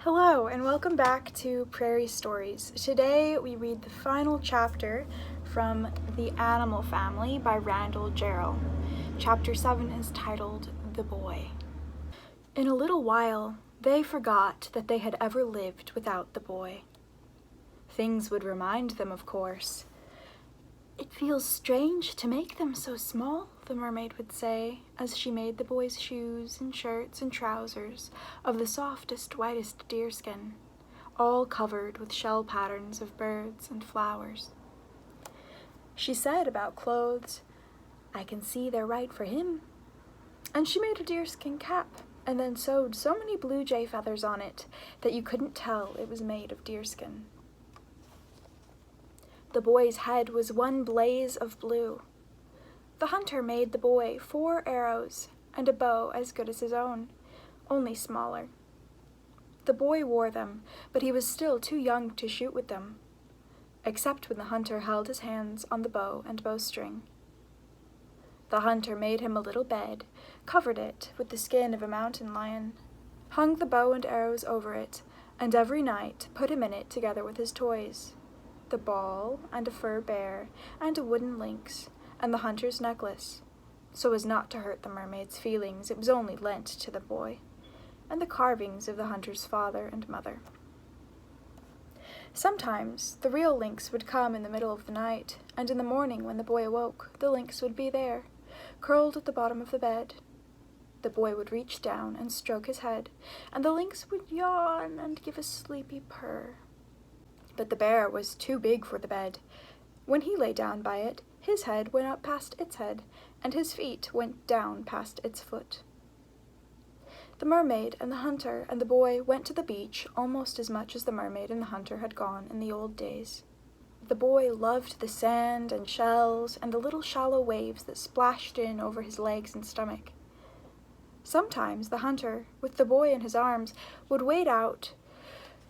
Hello, and welcome back to Prairie Stories. Today we read the final chapter from The Animal Family by Randall Jarrell. Chapter 7 is titled The Boy. In a little while, they forgot that they had ever lived without the boy. Things would remind them, of course. "It feels strange to make them so small," the mermaid would say, as she made the boy's shoes and shirts and trousers of the softest, whitest deerskin, all covered with shell patterns of birds and flowers. She said about clothes, "I can see they're right for him." And she made a deerskin cap, and then sewed so many blue jay feathers on it that you couldn't tell it was made of deerskin. The boy's head was one blaze of blue. The hunter made the boy 4 arrows and a bow as good as his own, only smaller. The boy wore them, but he was still too young to shoot with them, except when the hunter held his hands on the bow and bowstring. The hunter made him a little bed, covered it with the skin of a mountain lion, hung the bow and arrows over it, and every night put him in it together with his toys, the ball, and a fur bear, and a wooden lynx, and the hunter's necklace, so as not to hurt the mermaid's feelings. It was only lent to the boy, and the carvings of the hunter's father and mother. Sometimes the real lynx would come in the middle of the night, and in the morning when the boy awoke, the lynx would be there, curled at the bottom of the bed. The boy would reach down and stroke his head, and the lynx would yawn and give a sleepy purr. But the bear was too big for the bed. When he lay down by it, his head went up past its head, and his feet went down past its foot. The mermaid and the hunter and the boy went to the beach almost as much as the mermaid and the hunter had gone in the old days. The boy loved the sand and shells and the little shallow waves that splashed in over his legs and stomach. Sometimes the hunter, with the boy in his arms, would wade out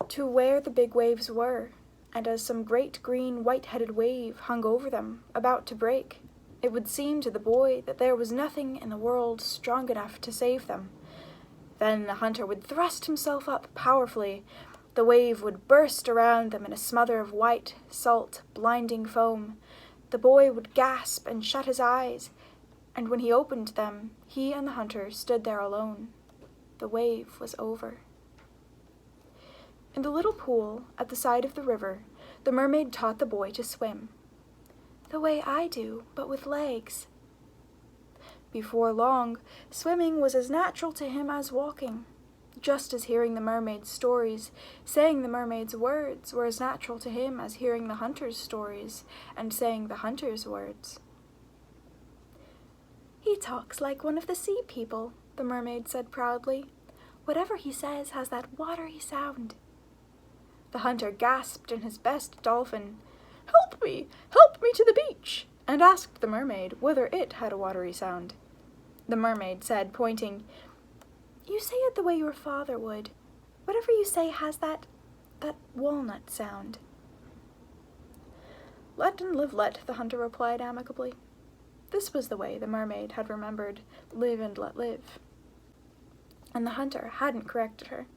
to where the big waves were, and as some great green white-headed wave hung over them, about to break, it would seem to the boy that there was nothing in the world strong enough to save them. Then the hunter would thrust himself up powerfully. The wave would burst around them in a smother of white, salt, blinding foam. The boy would gasp and shut his eyes, and when he opened them, he and the hunter stood there alone. The wave was over. In the little pool at the side of the river, the mermaid taught the boy to swim. "The way I do, but with legs." Before long, swimming was as natural to him as walking, just as hearing the mermaid's stories, saying the mermaid's words were as natural to him as hearing the hunter's stories and saying the hunter's words. "He talks like one of the sea people," the mermaid said proudly. "Whatever he says has that watery sound." The hunter gasped in his best dolphin, Help me to the beach," and asked the mermaid whether it had a watery sound. The mermaid said, pointing, "You say it the way your father would. Whatever you say has that walnut sound." "Let and live let," the hunter replied amicably. This was the way the mermaid had remembered live and let live. And the hunter hadn't corrected her,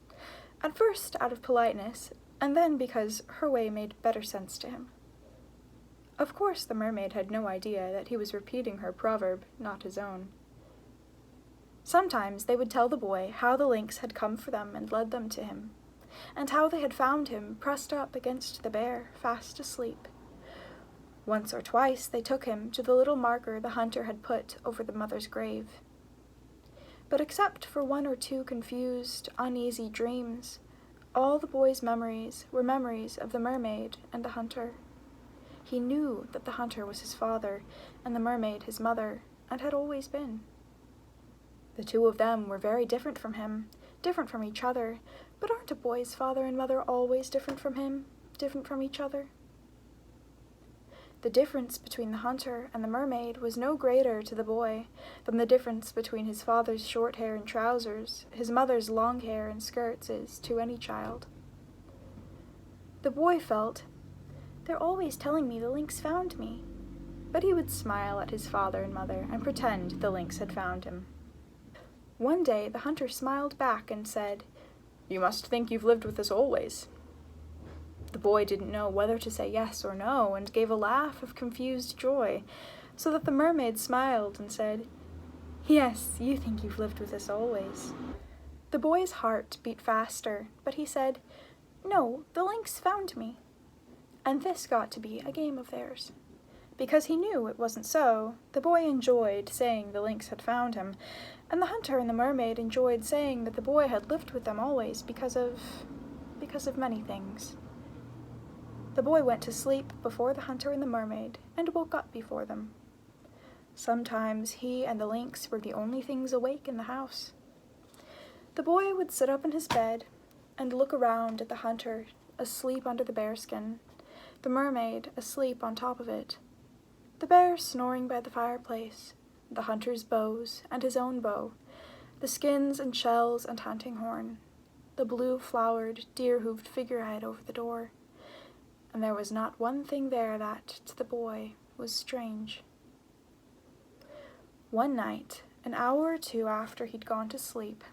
at first out of politeness, and then because her way made better sense to him. Of course the mermaid had no idea that he was repeating her proverb, not his own. Sometimes they would tell the boy how the lynx had come for them and led them to him, and how they had found him pressed up against the bear, fast asleep. Once or twice they took him to the little marker the hunter had put over the mother's grave. But except for 1 or 2 confused, uneasy dreams, all the boy's memories were memories of the mermaid and the hunter. He knew that the hunter was his father and the mermaid his mother, and had always been. The 2 of them were very different from him, different from each other, but aren't a boy's father and mother always different from him, different from each other? The difference between the hunter and the mermaid was no greater to the boy than the difference between his father's short hair and trousers, his mother's long hair and skirts is to any child. The boy felt, "They're always telling me the lynx found me," but he would smile at his father and mother and pretend the lynx had found him. One day the hunter smiled back and said, You must think you've lived with us always." The boy didn't know whether to say yes or no, and gave a laugh of confused joy, so that the mermaid smiled and said, "Yes, you think you've lived with us always." The boy's heart beat faster, but he said, "No, the lynx found me." And this got to be a game of theirs. Because he knew it wasn't so, the boy enjoyed saying the lynx had found him, and the hunter and the mermaid enjoyed saying that the boy had lived with them always because of many things. The boy went to sleep before the hunter and the mermaid, and woke up before them. Sometimes he and the lynx were the only things awake in the house. The boy would sit up in his bed and look around at the hunter asleep under the bearskin, the mermaid asleep on top of it, the bear snoring by the fireplace, the hunter's bows and his own bow, the skins and shells and hunting horn, the blue-flowered, deer-hooved figurehead over the door. And there was not one thing there that, to the boy, was strange. One night, an hour or two after he'd gone to sleep,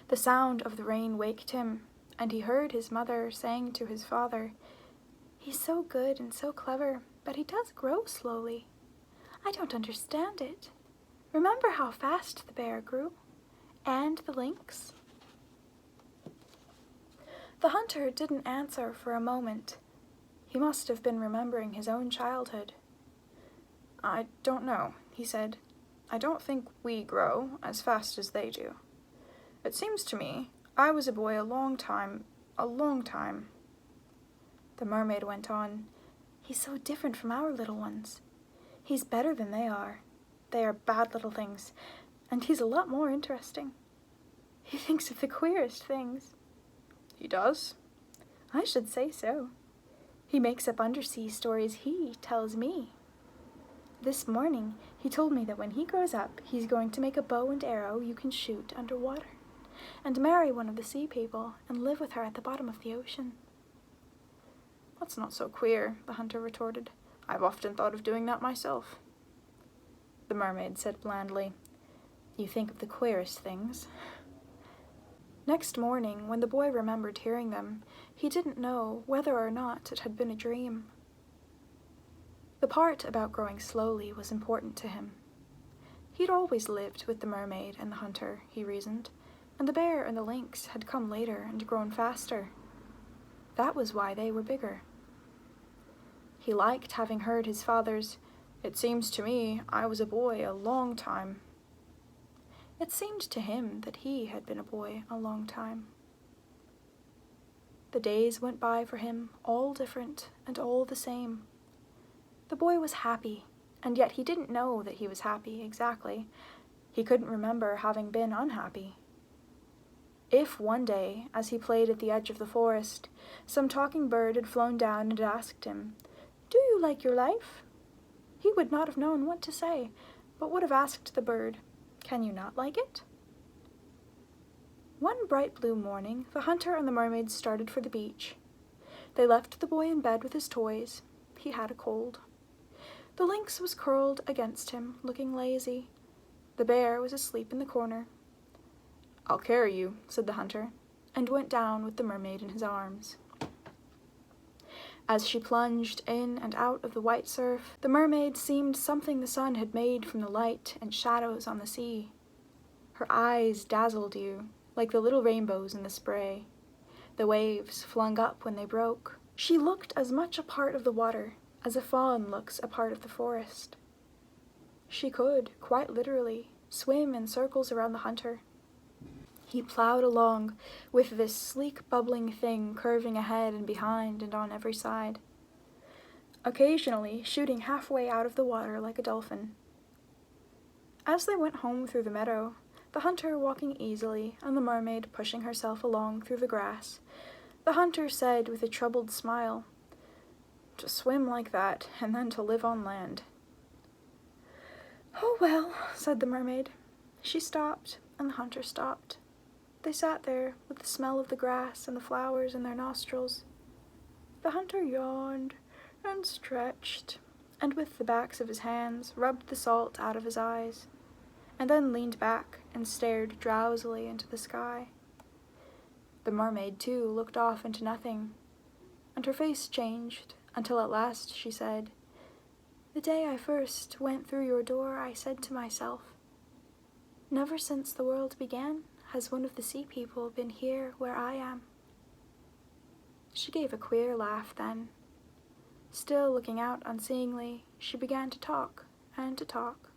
the sound of the rain waked him, and he heard his mother saying to his father, "He's so good and so clever, but he does grow slowly. I don't understand it. Remember how fast the bear grew? And the lynx?" The hunter didn't answer for a moment. He must have been remembering his own childhood. "I don't know," he said. "I don't think we grow as fast as they do. It seems to me I was a boy a long time. The mermaid went on, "He's so different from our little ones. He's better than they are. They are bad little things, and he's a lot more interesting. He thinks of the queerest things." "He does?" "I should say so. He makes up undersea stories he tells me. This morning he told me that when he grows up, he's going to make a bow and arrow you can shoot underwater, and marry one of the sea people and live with her at the bottom of the ocean." "That's not so queer," the hunter retorted. "I've often thought of doing that myself." The mermaid said blandly, "You think of the queerest things." Next morning, when the boy remembered hearing them, he didn't know whether or not it had been a dream. The part about growing slowly was important to him. He'd always lived with the mermaid and the hunter, he reasoned, and the bear and the lynx had come later and grown faster. That was why they were bigger. He liked having heard his father's, "It seems to me I was a boy a long time." It seemed to him that he had been a boy a long time. The days went by for him, all different and all the same. The boy was happy, and yet he didn't know that he was happy exactly. He couldn't remember having been unhappy. If one day, as he played at the edge of the forest, some talking bird had flown down and asked him, "Do you like your life?" he would not have known what to say, but would have asked the bird, "Can you not like it?" One bright blue morning, the hunter and the mermaid started for the beach. They left the boy in bed with his toys. He had a cold. The lynx was curled against him, looking lazy. The bear was asleep in the corner. "I'll carry you," said the hunter, and went down with the mermaid in his arms. As she plunged in and out of the white surf, the mermaid seemed something the sun had made from the light and shadows on the sea. Her eyes dazzled you, like the little rainbows in the spray. The waves flung up when they broke. She looked as much a part of the water as a fawn looks a part of the forest. She could, quite literally, swim in circles around the hunter. He plowed along with this sleek, bubbling thing curving ahead and behind and on every side, occasionally shooting halfway out of the water like a dolphin. As they went home through the meadow, the hunter walking easily and the mermaid pushing herself along through the grass, the hunter said with a troubled smile, "To swim like that, and then to live on land." "Oh well," said the mermaid. She stopped, and the hunter stopped. They sat there with the smell of the grass and the flowers in their nostrils. The hunter yawned and stretched, and with the backs of his hands rubbed the salt out of his eyes, and then leaned back and stared drowsily into the sky. The mermaid, too, looked off into nothing, and her face changed until at last she said, "The day I first went through your door, I said to myself, 'Never since the world began has one of the sea people been here where I am.'" She gave a queer laugh then. Still looking out unseeingly, she began to talk, and to talk,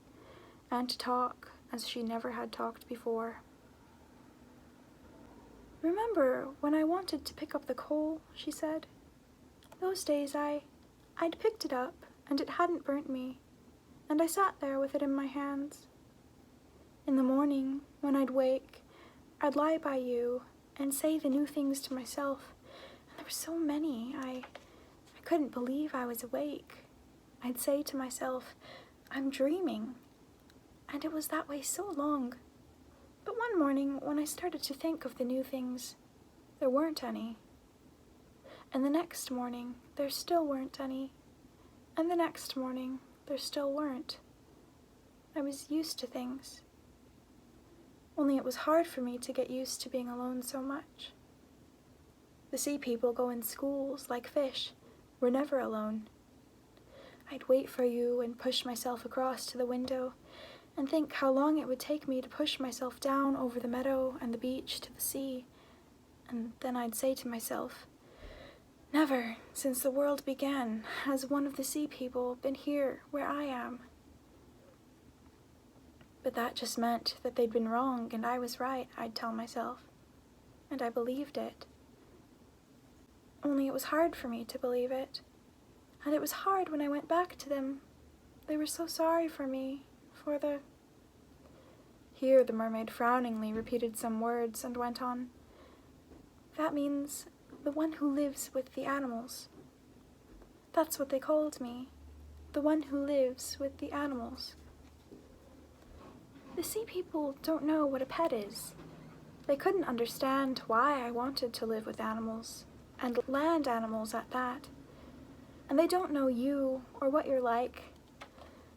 and to talk as she never had talked before. "Remember when I wanted to pick up the coal," she said. "Those days I'd picked it up, and it hadn't burnt me, and I sat there with it in my hands. In the morning, when I'd wake, I'd lie by you and say the new things to myself, and there were so many, I couldn't believe I was awake. I'd say to myself, 'I'm dreaming,' and it was that way so long. But one morning, when I started to think of the new things, there weren't any. And the next morning, there still weren't any. And the next morning, there still weren't. I was used to things. Only it was hard for me to get used to being alone so much. The sea people go in schools like fish. We're never alone. I'd wait for you and push myself across to the window and think how long it would take me to push myself down over the meadow and the beach to the sea. And then I'd say to myself, 'Never, since the world began, has one of the sea people been here where I am.' But that just meant that they'd been wrong and I was right, I'd tell myself. And I believed it. Only it was hard for me to believe it. And it was hard when I went back to them. They were so sorry for me, for the..." Here the mermaid frowningly repeated some words and went on, "That means the one who lives with the animals. That's what they called me, the one who lives with the animals. The sea people don't know what a pet is. They couldn't understand why I wanted to live with animals, and land animals at that. And they don't know you or what you're like.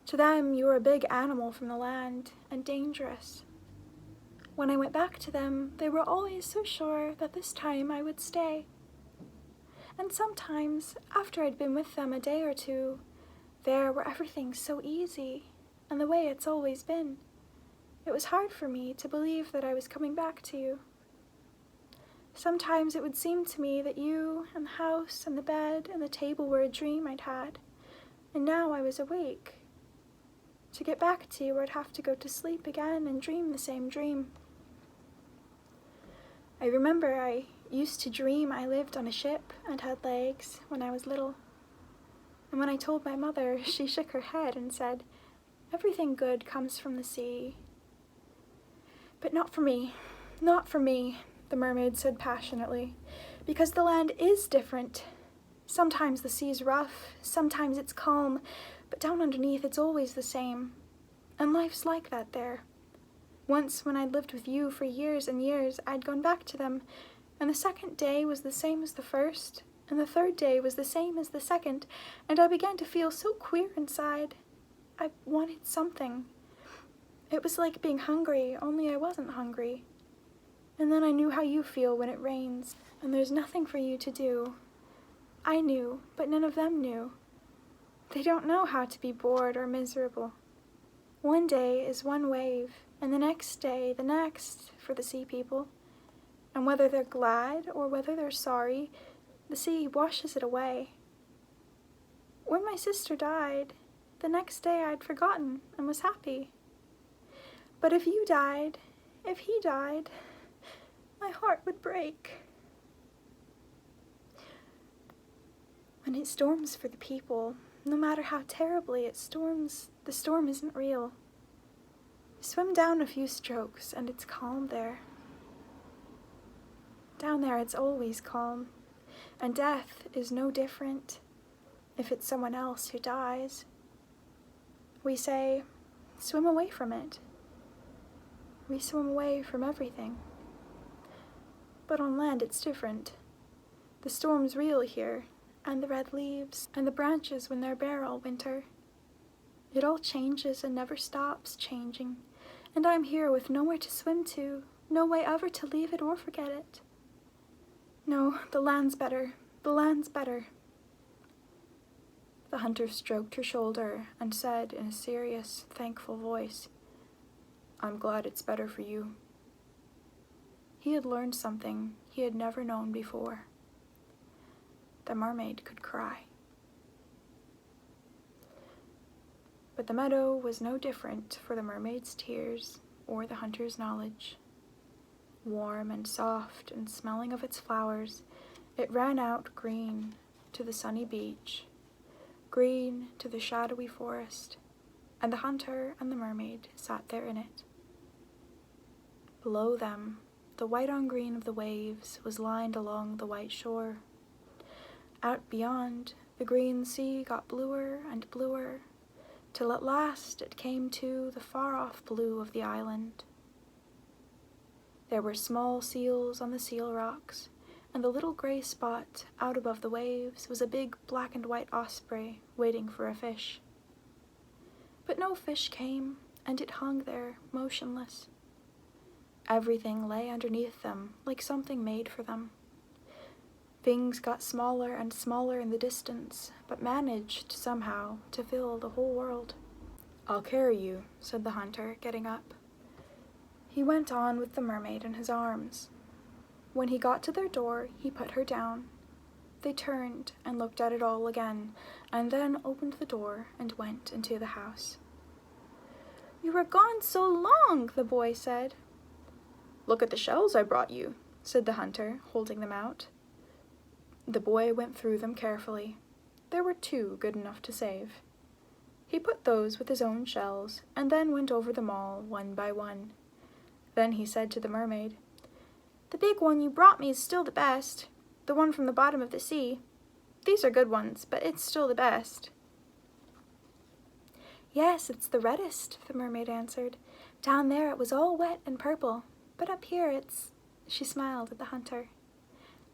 To them, you're a big animal from the land, and dangerous. When I went back to them, they were always so sure that this time I would stay. And sometimes, after I'd been with them a day or two, there where everything's so easy, and the way it's always been, it was hard for me to believe that I was coming back to you. Sometimes it would seem to me that you and the house and the bed and the table were a dream I'd had, and now I was awake. To get back to you, I'd have to go to sleep again and dream the same dream. I remember I used to dream I lived on a ship and had legs when I was little. And when I told my mother, she shook her head and said, 'Everything good comes from the sea.' But not for me, not for me," the mermaid said passionately, "because the land is different. Sometimes the sea's rough, sometimes it's calm, but down underneath it's always the same. And life's like that there. Once when I'd lived with you for years and years, I'd gone back to them, and the second day was the same as the first, and the third day was the same as the second, and I began to feel so queer inside. I wanted something. It was like being hungry, only I wasn't hungry. And then I knew how you feel when it rains, and there's nothing for you to do. I knew, but none of them knew. They don't know how to be bored or miserable. One day is one wave, and the next day the next for the sea people. And whether they're glad or whether they're sorry, the sea washes it away. When my sister died, the next day I'd forgotten and was happy. But if you died, if he died, my heart would break. When it storms for the people, no matter how terribly it storms, the storm isn't real. Swim down a few strokes and it's calm there. Down there it's always calm, and death is no different if it's someone else who dies. We say, swim away from it. We swim away from everything. But on land it's different. The storm's real here, and the red leaves, and the branches when they're bare all winter. It all changes and never stops changing, and I'm here with nowhere to swim to, no way ever to leave it or forget it. No, the land's better, the land's better. The hunter stroked her shoulder and said in a serious, thankful voice, I'm glad it's better for you. He had learned something he had never known before. The mermaid could cry. But the meadow was no different for the mermaid's tears or the hunter's knowledge. Warm and soft and smelling of its flowers, it ran out green to the sunny beach, green to the shadowy forest, and the hunter and the mermaid sat there in it. Below them, the white on green of the waves was lined along the white shore. Out beyond, the green sea got bluer and bluer, till at last it came to the far-off blue of the island. There were small seals on the seal rocks, and the little grey spot out above the waves was a big black and white osprey waiting for a fish. But no fish came, and it hung there, motionless. Everything lay underneath them, like something made for them. Things got smaller and smaller in the distance, but managed, somehow, to fill the whole world. I'll carry you, said the hunter, getting up. He went on with the mermaid in his arms. When he got to their door, he put her down. They turned and looked at it all again, and then opened the door and went into the house. You were gone so long, the boy said. Look at the shells I brought you, said the hunter, holding them out. The boy went through them carefully. There were 2 good enough to save. He put those with his own shells, and then went over them all, one by one. Then he said to the mermaid, The big one you brought me is still the best, the one from the bottom of the sea. These are good ones, but it's still the best. Yes, it's the reddest, the mermaid answered. Down there it was all wet and purple, but up here it's, she smiled at the hunter,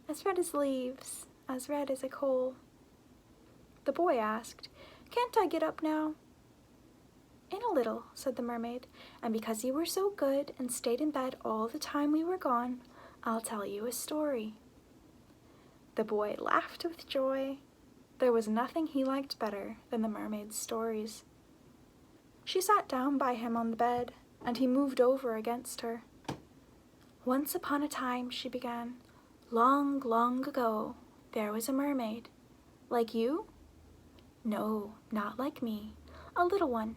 as red as leaves, as red as a coal. The boy asked, Can't I get up now? In a little, said the mermaid, and because you were so good and stayed in bed all the time we were gone, I'll tell you a story. The boy laughed with joy. There was nothing he liked better than the mermaid's stories. She sat down by him on the bed, and he moved over against her. Once upon a time, she began, long, long ago, there was a mermaid. Like you? No, not like me. A little one.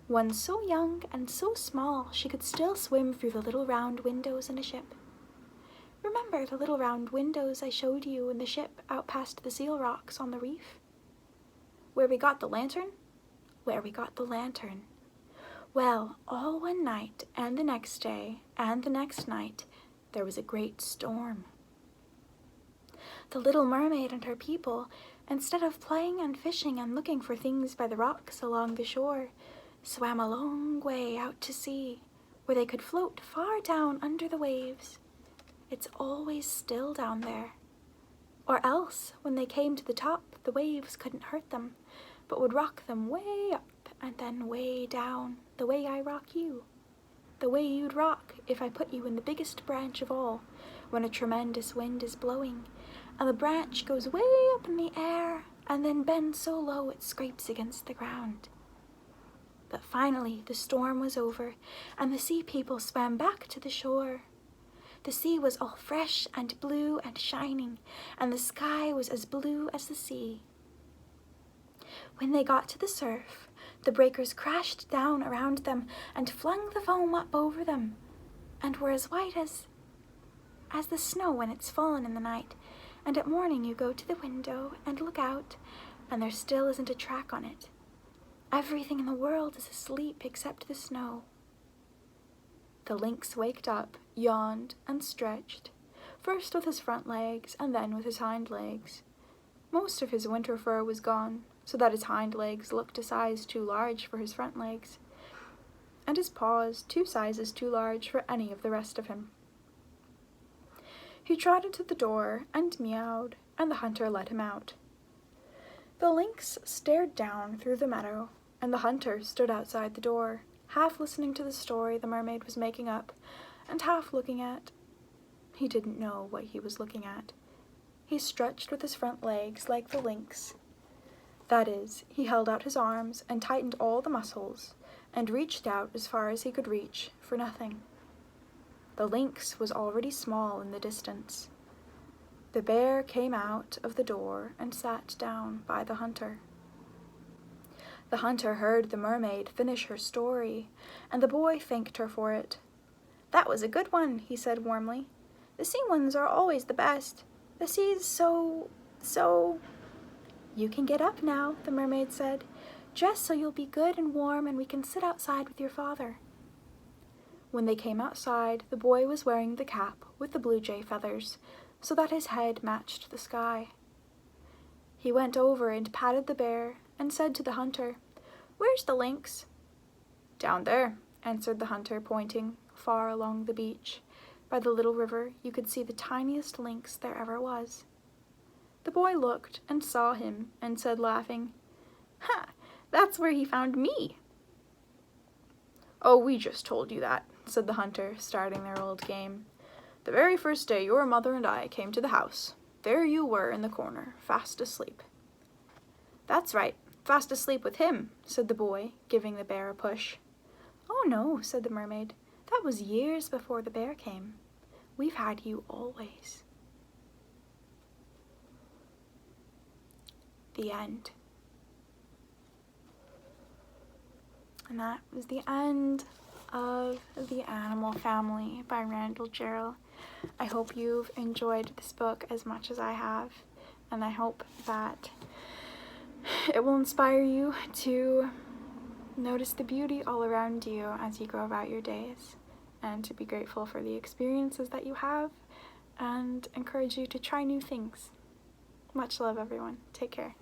One so young and so small she could still swim through the little round windows in a ship. Remember the little round windows I showed you in the ship out past the seal rocks on the reef? Where we got the lantern? Where we got the lantern. Well, all one night, and the next day, and the next night, there was a great storm. The little mermaid and her people, instead of playing and fishing and looking for things by the rocks along the shore, swam a long way out to sea, where they could float far down under the waves. It's always still down there. Or else, when they came to the top, the waves couldn't hurt them, but would rock them way up and then way down, the way I rock you. The way you'd rock if I put you in the biggest branch of all, when a tremendous wind is blowing, and the branch goes way up in the air, and then bends so low it scrapes against the ground. But finally the storm was over, and the sea people swam back to the shore. The sea was all fresh and blue and shining, and the sky was as blue as the sea. When they got to the surf, the breakers crashed down around them and flung the foam up over them, and were as white as the snow when it's fallen in the night, and at morning you go to the window and look out, and there still isn't a track on it. Everything in the world is asleep except the snow. The lynx waked up, yawned, and stretched, first with his front legs and then with his hind legs. Most of his winter fur was gone, so that his hind legs looked a size too large for his front legs, and his paws 2 sizes too large for any of the rest of him. He trotted to the door and meowed, and the hunter let him out. The lynx stared down through the meadow, and the hunter stood outside the door, half listening to the story the mermaid was making up, and half looking at. He didn't know what he was looking at. He stretched with his front legs like the lynx. That is, he held out his arms and tightened all the muscles, and reached out as far as he could reach for nothing. The lynx was already small in the distance. The bear came out of the door and sat down by the hunter. The hunter heard the mermaid finish her story, and the boy thanked her for it. "That was a good one," he said warmly. "The sea ones are always the best. The sea's so... "You can get up now," the mermaid said. "Dress so you'll be good and warm and we can sit outside with your father." When they came outside, the boy was wearing the cap with the blue jay feathers, so that his head matched the sky. He went over and patted the bear and said to the hunter, "Where's the lynx?" "Down there," answered the hunter, pointing far along the beach. By the little river you could see the tiniest lynx there ever was. The boy looked and saw him and said, laughing, "Ha! That's where he found me." "Oh, we just told you that," said the hunter, starting their old game. "The very first day your mother and I came to the house, there you were in the corner, fast asleep." "That's right, fast asleep with him," said the boy, giving the bear a push. "Oh no," said the mermaid. "That was years before the bear came. We've had you always." The end. And that was the end of The Animal Family by Randall Jarrell. I hope you've enjoyed this book as much as I have, and I hope that it will inspire you to notice the beauty all around you as you go about your days, and to be grateful for the experiences that you have, and encourage you to try new things. Much love, everyone. Take care.